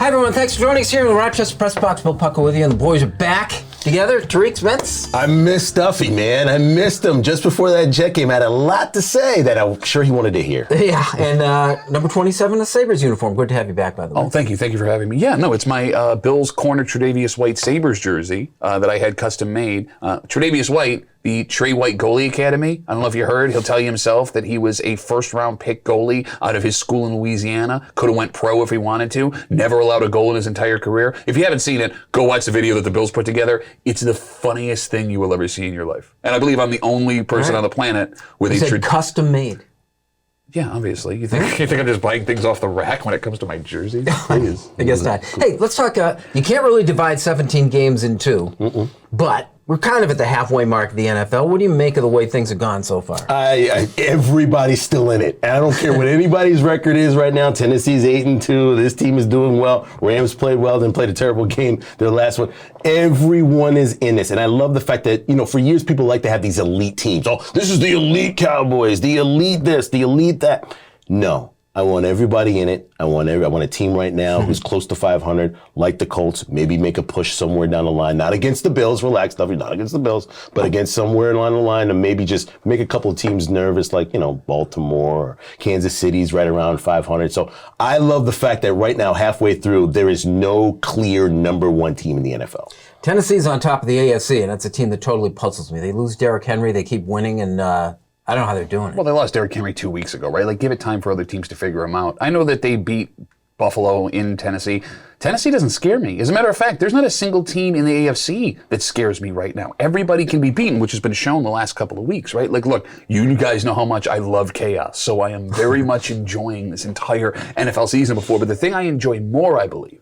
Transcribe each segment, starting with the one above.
Hi, everyone. Thanks for joining us here in the Rochester Press Box. Bill Pucko with you, and the boys are back together. Tariq Spence. I miss Duffy, man. I missed him just before that Jet game. I had a lot to say that I'm sure he wanted to hear. Yeah, and number 27, the Sabres uniform. Good to have you back, by the way. Oh, thank you. Thank you for having me. Yeah, no, it's my Bills corner Tre'Davious White Sabres jersey that I had custom made. Tre'Davious White, the Trey White Goalie Academy. I don't know if you heard. He'll tell you himself that he was a first-round pick goalie out of his school in Louisiana. Could have went pro if he wanted to. Never allowed a goal in his entire career. If you haven't seen it, go watch the video that the Bills put together. It's the funniest thing you will ever see in your life. And I believe I'm the only person on the planet with a custom made. Yeah, obviously. You think I'm just buying things off the rack when it comes to my jersey? Please. I guess not. Hey, let's talk. You can't really divide 17 games in two, but we're kind of at the halfway mark of the NFL. What do you make of the way things have gone so far? Everybody's still in it. And I don't care what anybody's record is right now. Tennessee's 8-2. This team is doing well. Rams played well, then played a terrible game, their last one. Everyone is in this. And I love the fact that, for years people like to have these elite teams. Oh, this is the elite Cowboys, the elite this, the elite that. No. I want everybody in it. I want a team right now who's close to 500, like the Colts, maybe make a push somewhere down the line. Not against the Bills, relax, Duffy, not against the Bills, but against somewhere along the line, and maybe just make a couple of teams nervous, like, Baltimore or Kansas City's right around 500. So I love the fact that right now, halfway through, there is no clear number one team in the NFL. Tennessee's on top of the AFC, and that's a team that totally puzzles me. They lose Derrick Henry, they keep winning, and I don't know how they're doing it. Well, they lost Derrick Henry 2 weeks ago, right? Like, give it time for other teams to figure him out. I know that they beat Buffalo in Tennessee. Tennessee doesn't scare me. As a matter of fact, there's not a single team in the AFC that scares me right now. Everybody can be beaten, which has been shown the last couple of weeks, right? Like, look, you guys know how much I love chaos, so I am very much enjoying this entire NFL season before. But the thing I enjoy more, I believe,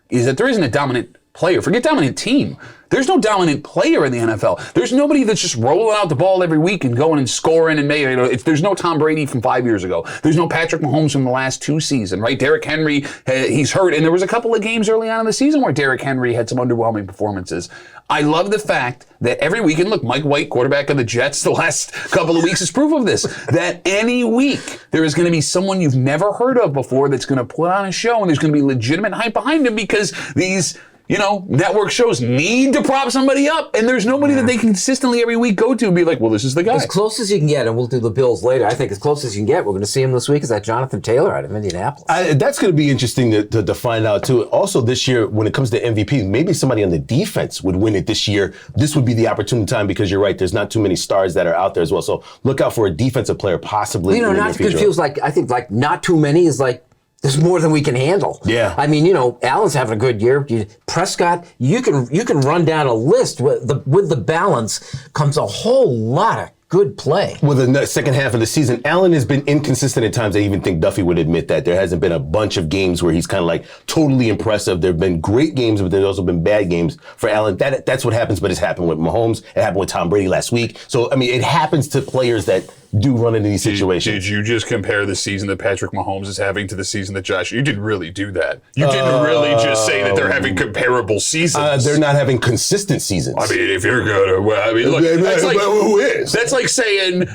is that there isn't a dominant player. Forget dominant team. There's no dominant player in the NFL. There's nobody that's just rolling out the ball every week and going and scoring and making. There's no Tom Brady from 5 years ago. There's no Patrick Mahomes from the last 2 seasons, right? Derrick Henry, he's hurt, and there was a couple of games early on in the season where Derrick Henry had some underwhelming performances. I love the fact that every week, and look, Mike White, quarterback of the Jets, the last couple of weeks is proof of this, that any week there is going to be someone you've never heard of before that's going to put on a show, and there's going to be legitimate hype behind him because these network shows need to prop somebody up, and there's nobody that they can consistently every week go to and be like, well, this is the guy. As close as you can get, and we'll do the Bills later, I think as close as you can get, we're going to see him this week, is that Jonathan Taylor out of Indianapolis. That's going to be interesting to find out, too. Also, this year, when it comes to MVP, maybe somebody on the defense would win it this year. This would be the opportune time because you're right, there's not too many stars that are out there as well. So look out for a defensive player possibly. Not to confuse, I think not too many is like, there's more than we can handle. Yeah. I mean, Allen's having a good year. Prescott, you can run down a list. With the balance comes a whole lot of good play. With the second half of the season, Allen has been inconsistent at times. I even think Duffy would admit that. There hasn't been a bunch of games where he's kind of like totally impressive. There have been great games, but there's also been bad games for Allen. That's what happens, but it's happened with Mahomes. It happened with Tom Brady last week. So, I mean, it happens to players that do run into these situations. Did you just compare the season that Patrick Mahomes is having to the season that Josh? You didn't really do that. You didn't really just say that they're having comparable seasons. They're not having consistent seasons. I mean, if you're good, look, who is? That's like saying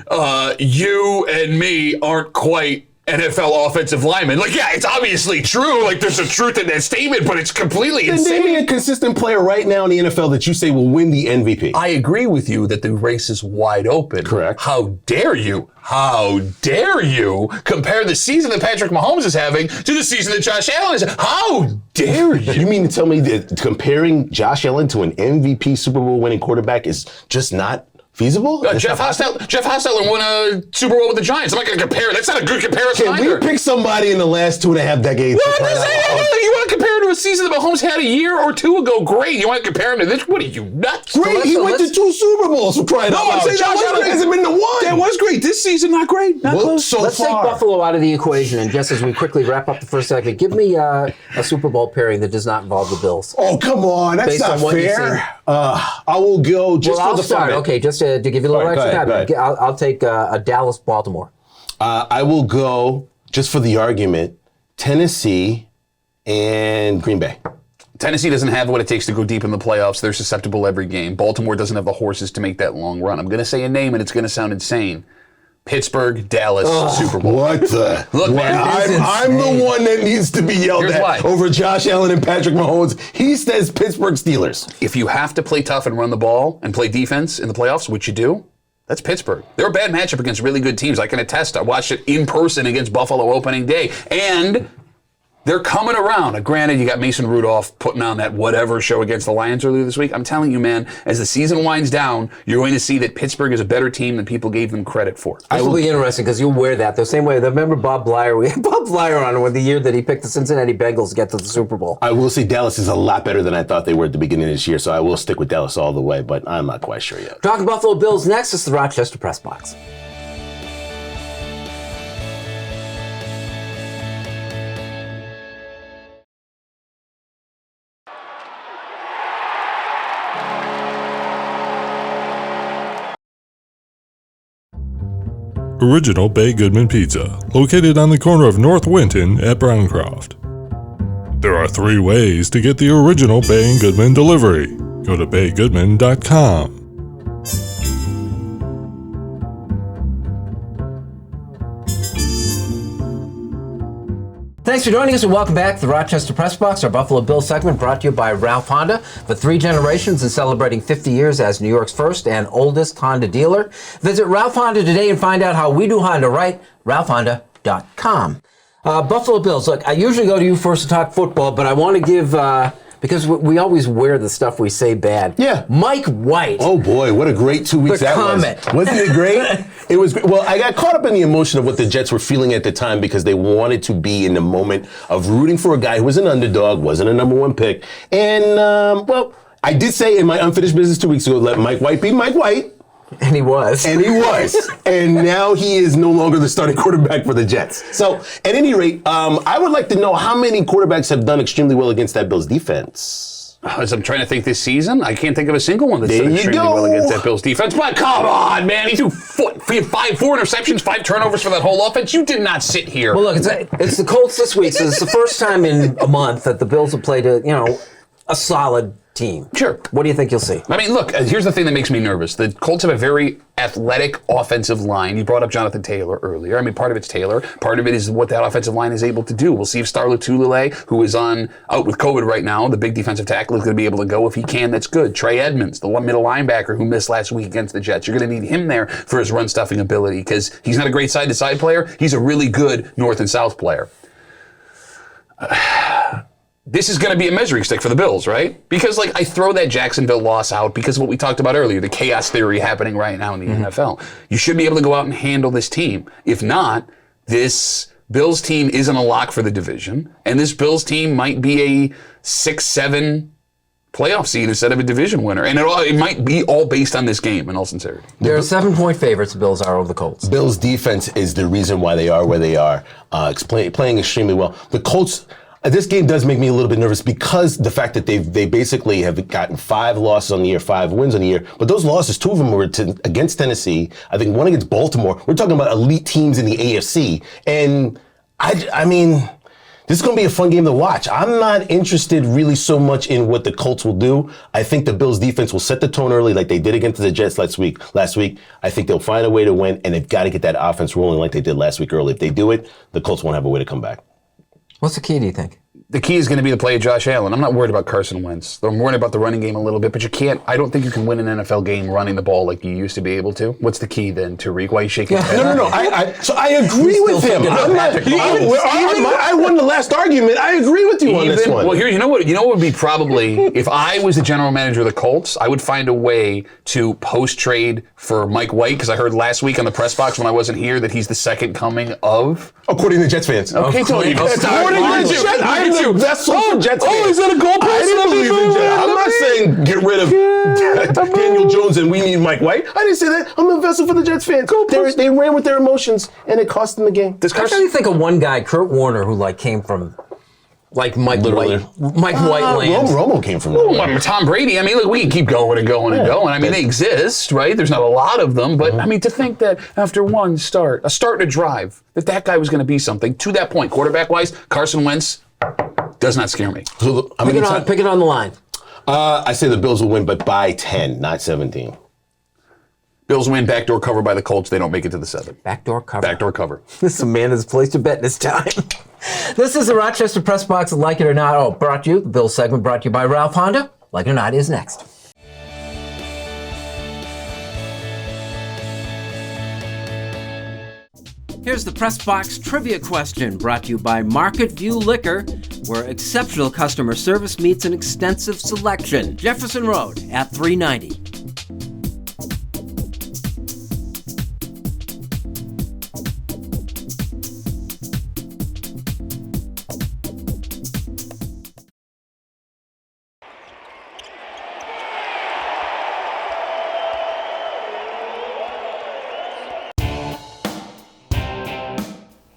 you and me aren't quite NFL offensive linemen. Like, yeah, it's obviously true. Like, there's a truth in that statement, but it's completely insane. Name me a consistent player right now in the NFL that you say will win the MVP. I agree with you that the race is wide open. Correct. How dare you? How dare you compare the season that Patrick Mahomes is having to the season that Josh Allen is having? How dare you? You mean to tell me that comparing Josh Allen to an MVP Super Bowl winning quarterback is just not feasible? Jeff Hostetler won a Super Bowl with the Giants. I'm not going to compare. That's not a good comparison either. We pick somebody in the last 2.5 decades. You want to compare him to a season that Mahomes had a year or two ago? Great. You want to compare him to this? What are you, nuts? Great. He went to 2 Super Bowls for crying out loud. I'm saying Josh Allen hasn't been to one. That was great. This season, not great. Not close so Let's far. take Buffalo out of the equation, and just as we quickly wrap up the first segment, give me a Super Bowl pairing that does not involve the Bills. Oh, come on. That's Based not on what fair. I will go just for the fun. Okay, just to give you a little extra time. I'll take a Dallas-Baltimore. I will go, just for the argument, Tennessee and Green Bay. Tennessee doesn't have what it takes to go deep in the playoffs. They're susceptible every game. Baltimore doesn't have the horses to make that long run. I'm going to say a name, and it's going to sound insane. Pittsburgh, Dallas, Super Bowl. What the? Look, man, I'm the one that needs to be yelled Here's at why. over Josh Allen and Patrick Mahomes. He says Pittsburgh Steelers. If you have to play tough and run the ball and play defense in the playoffs, which you do, that's Pittsburgh. They're a bad matchup against really good teams. I can attest. I watched it in person against Buffalo opening day. And they're coming around. Granted, you got Mason Rudolph putting on that whatever show against the Lions earlier this week. I'm telling you, man, as the season winds down, you're going to see that Pittsburgh is a better team than people gave them credit for. This will be interesting because you'll wear that the same way. Remember Bob Blyer? We had Bob Blyer on with the year that he picked the Cincinnati Bengals to get to the Super Bowl. I will say Dallas is a lot better than I thought they were at the beginning of this year, so I will stick with Dallas all the way, but I'm not quite sure yet. Talking Buffalo Bills next. It's the Rochester Press Box. Original Bay Goodman Pizza, located on the corner of North Winton at Browncroft. There are 3 ways to get the original Bay and Goodman delivery. Go to baygoodman.com. Thanks for joining us and welcome back to the Rochester Press Box, our Buffalo Bills segment brought to you by Ralph Honda. For 3 generations and celebrating 50 years as New York's first and oldest Honda dealer. Visit Ralph Honda today and find out how we do Honda right, ralphhonda.com. Buffalo Bills, look, I usually go to you first to talk football, but I want to give, because we always wear the stuff we say bad. Yeah. Mike White. Oh boy, what a great 2 weeks The that Comet. was. Wasn't it great? It was great. Well, I got caught up in the emotion of what the Jets were feeling at the time because they wanted to be in the moment of rooting for a guy who was an underdog, wasn't a number 1 pick. And, well, I did say in my unfinished business 2 weeks ago, let Mike White be Mike White. And he was. And he was. And now he is no longer the starting quarterback for the Jets. So, at any rate, I would like to know how many quarterbacks have done extremely well against that Bills defense. As I'm trying to think this season, I can't think of a single one that's done There you extremely go. well against that Bills defense. But come on, man. He threw 4 interceptions, 5 turnovers for that whole offense. You did not sit here. Well, look, it's the Colts this week, so it's the first time in a month that the Bills have played a solid team. Sure. What do you think you'll see? I mean, look, here's the thing that makes me nervous. The Colts have a very athletic offensive line. You brought up Jonathan Taylor earlier. I mean, part of it's Taylor. Part of it is what that offensive line is able to do. We'll see if Star Lotulelei, who is out with COVID right now, the big defensive tackle, is going to be able to go. If he can, that's good. Trey Edmonds, the one middle linebacker who missed last week against the Jets. You're going to need him there for his run-stuffing ability because he's not a great side-to-side player. He's a really good north and south player. This is going to be a measuring stick for the Bills, right? Because, I throw that Jacksonville loss out because of what we talked about earlier, the chaos theory happening right now in the NFL. You should be able to go out and handle this team. If not, this Bills team isn't a lock for the division, and this Bills team might be a 6-7 playoff seed instead of a division winner. And it might be all based on this game, in all sincerity. They're 7-point favorites, the Bills are over the Colts. Bills defense is the reason why they are where they are, playing extremely well. The Colts... This game does make me a little bit nervous because the fact that they basically have gotten 5 losses on the year, 5 wins on the year. But those losses, 2 of them were against Tennessee. I think 1 against Baltimore. We're talking about elite teams in the AFC. And I mean, this is going to be a fun game to watch. I'm not interested really so much in what the Colts will do. I think the Bills defense will set the tone early like they did against the Jets last week. I think they'll find a way to win, and they've got to get that offense rolling like they did last week early. If they do it, the Colts won't have a way to come back. What's the key, do you think? The key is going to be the play of Josh Allen. I'm not worried about Carson Wentz. I'm worried about the running game a little bit, but I don't think you can win an NFL game running the ball like you used to be able to. What's the key then, Tariq? Why are you shaking your head? No. I agree with him. I won the last argument. I agree with you on this one. Well, here, you know what would be probably, if I was the general manager of the Colts, I would find a way to post-trade for Mike White, because I heard last week on the press box when I wasn't here that he's the second coming of... According to Jets fans. Okay, Tony. According to Jets fans. I'm the vessel for Jets fans. Is that a goalpost? I didn't believe in Jets. I'm not saying get rid of Daniel Jones and we need Mike White. I didn't say that. I'm the vessel for the Jets fans. They ran with their emotions, and it cost them the game. I really think of one guy, Kurt Warner, who came from Mike White land. Romo came from there. Tom Brady. I mean, look, we can keep going and going and going. I mean, they exist, right? There's not a lot of them, but I mean, to think that after one start, a start and a drive, that guy was going to be something. To that point, quarterback-wise, Carson Wentz does not scare me. So, pick it on the line. I say the Bills will win, but by 10, not 17. Bills win, backdoor cover by the Colts. They don't make it to the 7. Backdoor cover. Backdoor cover. This man has placed a bet this time. This is the Rochester Press Box, Like It or Not. The Bill segment brought to you by Ralph Honda. Like It or Not is next. Here's the Press Box trivia question brought to you by Market View Liquor, where exceptional customer service meets an extensive selection. Jefferson Road at 390.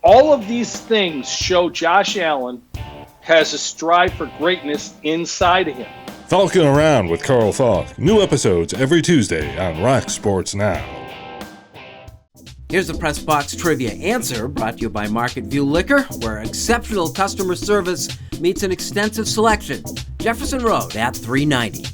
All of these things show Josh Allen has a strive for greatness inside of him. Falcon Around with Carl Falk. New episodes every Tuesday on Rock Sports Now. Here's the Press Box trivia answer brought to you by Market View Liquor, where exceptional customer service meets an extensive selection. Jefferson Road at 390.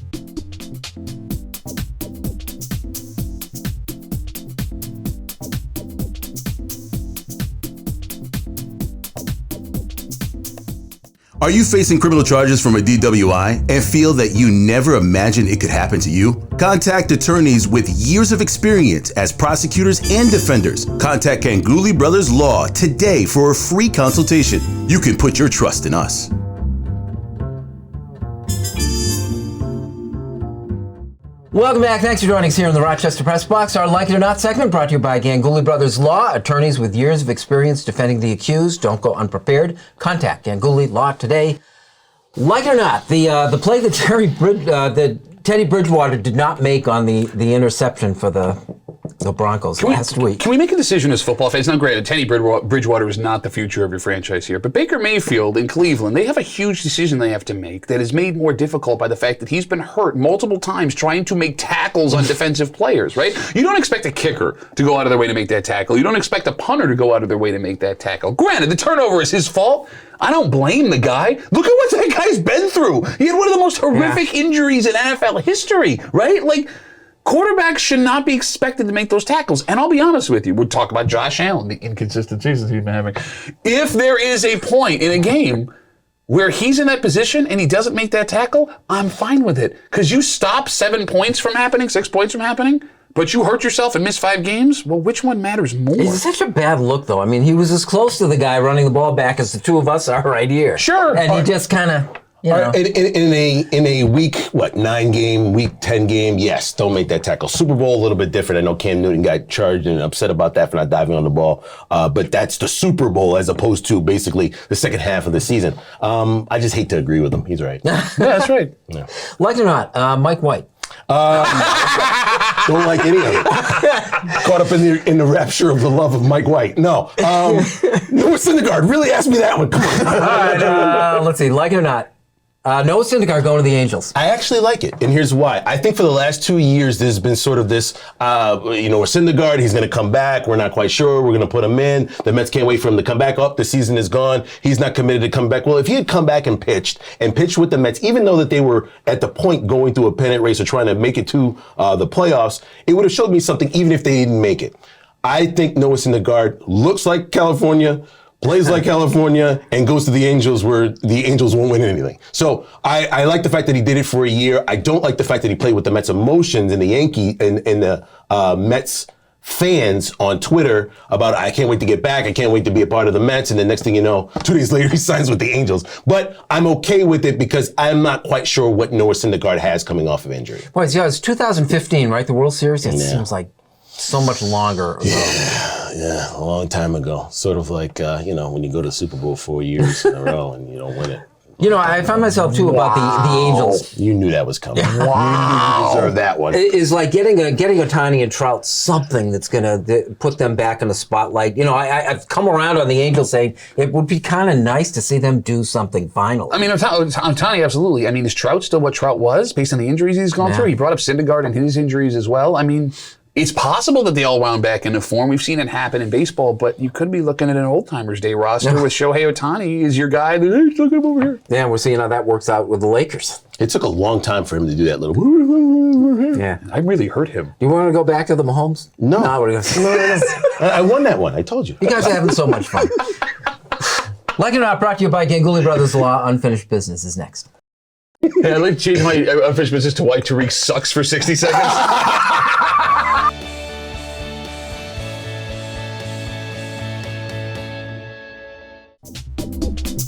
Are you facing criminal charges from a DWI and feel that you never imagined it could happen to you? Contact attorneys with years of experience as prosecutors and defenders. Contact Ganguly Brothers Law today for a free consultation. You can put your trust in us. Welcome back. Thanks for joining us here in the Rochester Press Box. Our Like It or Not segment brought to you by Ganguly Brothers Law, attorneys with years of experience defending the accused. Don't go unprepared. Contact Ganguly Law today. Like it or not, the play that Teddy Bridgewater did not make on the interception for the Broncos last week. Can we make a decision as football fans? Now, granted, Teddy Bridgewater is not the future of your franchise here, but Baker Mayfield in Cleveland, they have a huge decision they have to make that is made more difficult by the fact that he's been hurt multiple times trying to make tackles on defensive players, right? You don't expect a kicker to go out of their way to make that tackle. You don't expect a punter to go out of their way to make that tackle. Granted, the turnover is his fault. I don't blame the guy. Look at what that guy's been through. He had one of the most horrific injuries in NFL history, right? Like, quarterbacks should not be expected to make those tackles. And I'll be honest with you, we'll talk about Josh Allen, the inconsistencies that he's been having. If there is a point in a game where he's in that position and he doesn't make that tackle, I'm fine with it. Because you stop 7 points from happening, 6 points from happening, but you hurt yourself and miss 5 games? Well, which one matters more? It's such a bad look, though. I mean, he was as close to the guy running the ball back as the two of us are right here. Sure. And he just kind of... You know. In a week 9 game, week 10 game, yes, don't make that tackle. Super Bowl a little bit different. I know Cam Newton got charged and upset about that for not diving on the ball, but that's the Super Bowl as opposed to basically the second half of the season. I just hate to agree with him. He's right. Yeah, that's right. Yeah. Like it or not, Mike White. Don't like any of it. Caught up in the rapture of the love of Mike White. No. Noah Syndergaard. Really ask me that one. Come on. All right, let's see. Like it or not. Noah Syndergaard going to the Angels. I actually like it, and here's why. I think for the last 2 years, there's been sort of this, Syndergaard, he's going to come back. We're not quite sure. We're going to put him in. The Mets can't wait for him to come back up. The season is gone. He's not committed to come back. Well, if he had come back and pitched with the Mets, even though that they were at the point going through a pennant race or trying to make it to the playoffs, it would have showed me something even if they didn't make it. I think Noah Syndergaard looks like California, plays like California, and goes to the Angels where the Angels won't win anything. So I like the fact that he did it for a year. I don't like the fact that he played with the Mets emotions and the Mets fans on Twitter about, I can't wait to get back. I can't wait to be a part of the Mets. And the next thing you know, 2 days later, he signs with the Angels. But I'm okay with it because I'm not quite sure what Noah Syndergaard has coming off of injury. Boy, it's 2015, right? The World Series? It seems like so much longer ago. Yeah, a long time ago. Sort of like, when you go to the Super Bowl 4 years in a row and you don't win it. I find myself, too, about the Angels. You knew that was coming. Wow. You deserve that one. Is like getting Ohtani and Trout something that's going to put them back in the spotlight. I've come around on the Angels saying it would be kind of nice to see them do something finally. I mean, Ohtani, absolutely. I mean, is Trout still what Trout was based on the injuries he's gone through? He brought up Syndergaard and his injuries as well. I mean, It's possible that they all wound back into form. We've seen it happen in baseball, but you could be looking at an old-timers day roster with Shohei Ohtani as your guy. Hey, look at him over here. Yeah, we're seeing how that works out with the Lakers. It took a long time for him to do that little. Yeah. I really hurt him. You want to go back to the Mahomes? No. No. I won that one. I told you. You guys are having so much fun. Like it or not, brought to you by Ganguly Brothers Law. Unfinished Business is next. Yeah, I'd like to change my unfinished business to why Tariq sucks for 60 seconds.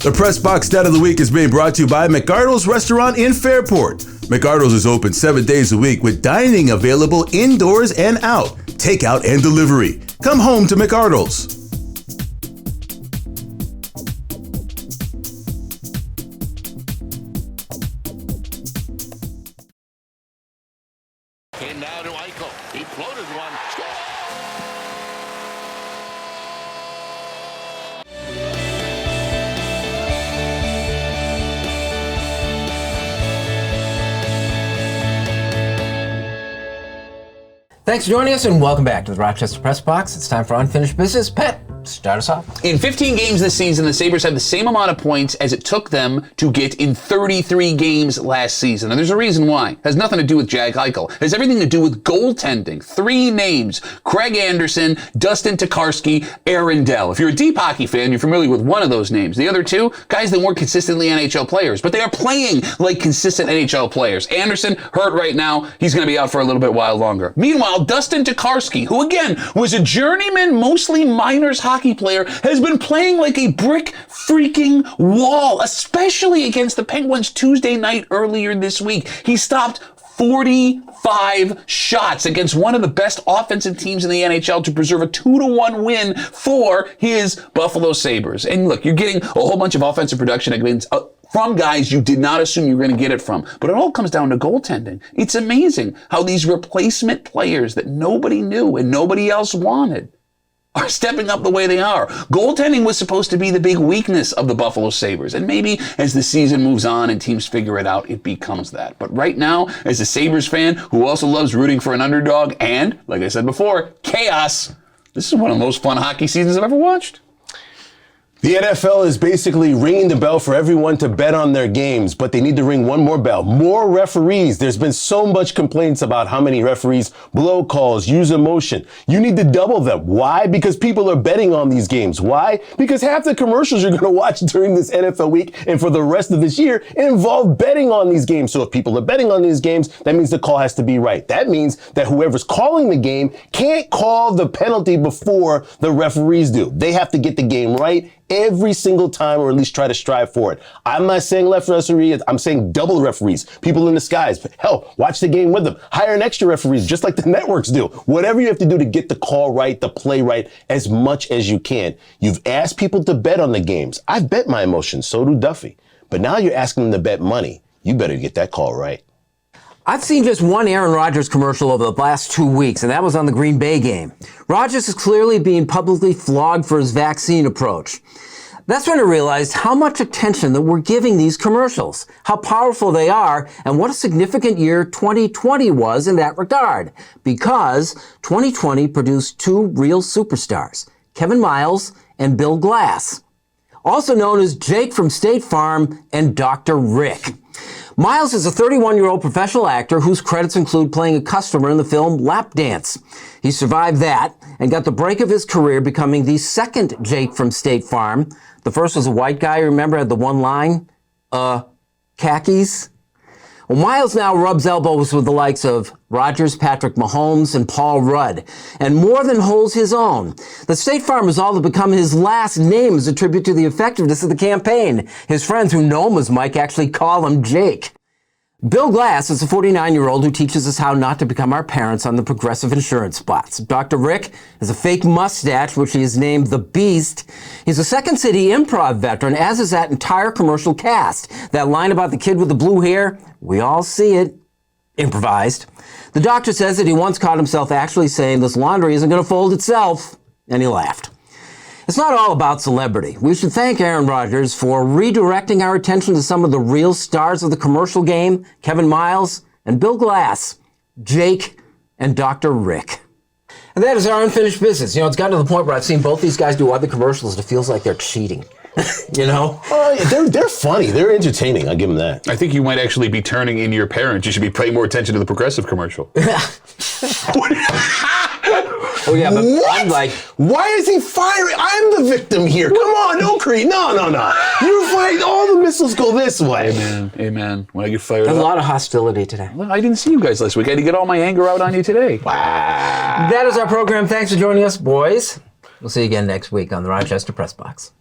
The Press Box Stat of the Week is being brought to you by McArdle's Restaurant in Fairport. McArdle's is open 7 days a week with dining available indoors and out, takeout and delivery. Come home to McArdle's. And now to Eichel. He floated one. Thanks for joining us, and welcome back to the Rochester Press Box. It's time for Unfinished Business. Pat, start us off. In 15 games this season, the Sabres have the same amount of points as it took them to get in 33 games last season. And there's a reason why. It has nothing to do with Jack Eichel. It has everything to do with goaltending. 3 names: Craig Anderson, Dustin Tokarski, Aaron Dell. If you're a deep hockey fan, you're familiar with one of those names. The other 2, guys that weren't consistently NHL players, but they are playing like consistent NHL players. Anderson, hurt right now. He's going to be out for a little bit while longer. Meanwhile, Dustin Tokarski, who again was a journeyman, mostly minors hockey player, has been playing like a brick freaking wall, especially against the Penguins Tuesday night earlier this week. He stopped 45 shots against one of the best offensive teams in the NHL to preserve a 2-1 win for his Buffalo Sabres. And look, you're getting a whole bunch of offensive production against from guys you did not assume you were going to get it from. But it all comes down to goaltending. It's amazing how these replacement players that nobody knew and nobody else wanted are stepping up the way they are. Goaltending was supposed to be the big weakness of the Buffalo Sabres. And maybe as the season moves on and teams figure it out, it becomes that. But right now, as a Sabres fan who also loves rooting for an underdog and, like I said before, chaos, this is one of the most fun hockey seasons I've ever watched. The NFL is basically ringing the bell for everyone to bet on their games, but they need to ring one more bell. More referees. There's been so much complaints about how many referees blow calls, use emotion. You need to double them. Why? Because people are betting on these games. Why? Because half the commercials you're going to watch during this NFL week and for the rest of this year involve betting on these games. So if people are betting on these games, that means the call has to be right. That means that whoever's calling the game can't call the penalty before the referees do. They have to get the game right every single time, or at least try to strive for it. I'm not saying left referees, I'm saying double referees, people in the skies. Hell, watch the game with them. Hire an extra referees, just like the networks do. Whatever you have to do to get the call right, the play right, as much as you can. You've asked people to bet on the games. I've bet my emotions, so do Duffy. But now you're asking them to bet money. You better get that call right. I've seen just one Aaron Rodgers commercial over the last 2 weeks, and that was on the Green Bay game. Rodgers is clearly being publicly flogged for his vaccine approach. That's when I realized how much attention that we're giving these commercials, how powerful they are, and what a significant year 2020 was in that regard. Because 2020 produced 2 real superstars, Kevin Miles and Bill Glass, also known as Jake from State Farm and Dr. Rick. Miles is a 31-year-old professional actor whose credits include playing a customer in the film Lap Dance. He survived that and got the break of his career becoming the second Jake from State Farm. The first was a white guy, remember, had the one line, khakis. Well, Miles now rubs elbows with the likes of Rodgers, Patrick Mahomes, and Paul Rudd, and more than holds his own. The State Farm is all that become his last name as a tribute to the effectiveness of the campaign. His friends who know him as Mike actually call him Jake. Bill Glass is a 49-year-old who teaches us how not to become our parents on the Progressive insurance spots. Dr. Rick has a fake mustache, which he has named the Beast. He's a Second City improv veteran, as is that entire commercial cast. That line about the kid with the blue hair, we all see it. Improvised. The doctor says that he once caught himself actually saying this laundry isn't going to fold itself, and he laughed. It's not all about celebrity. We should thank Aaron Rodgers for redirecting our attention to some of the real stars of the commercial game, Kevin Miles and Bill Glass, Jake and Dr. Rick. And that is our unfinished business. You know, it's gotten to the point where I've seen both these guys do other commercials and it feels like they're cheating. You know? They're funny. They're entertaining. I'll give them that. I think you might actually be turning in your parents. You should be paying more attention to the Progressive commercial. Oh, yeah, but What? I'm like, why is he firing? I'm the victim here. Come on, don't create. No. You're fighting. All the missiles go this way. Amen. When I get fired there's a up. lot of hostility today. Well, I didn't see you guys last week. I had to get all my anger out on you today. That is our program. Thanks for joining us, boys. We'll see you again next week on the Rochester Press Box.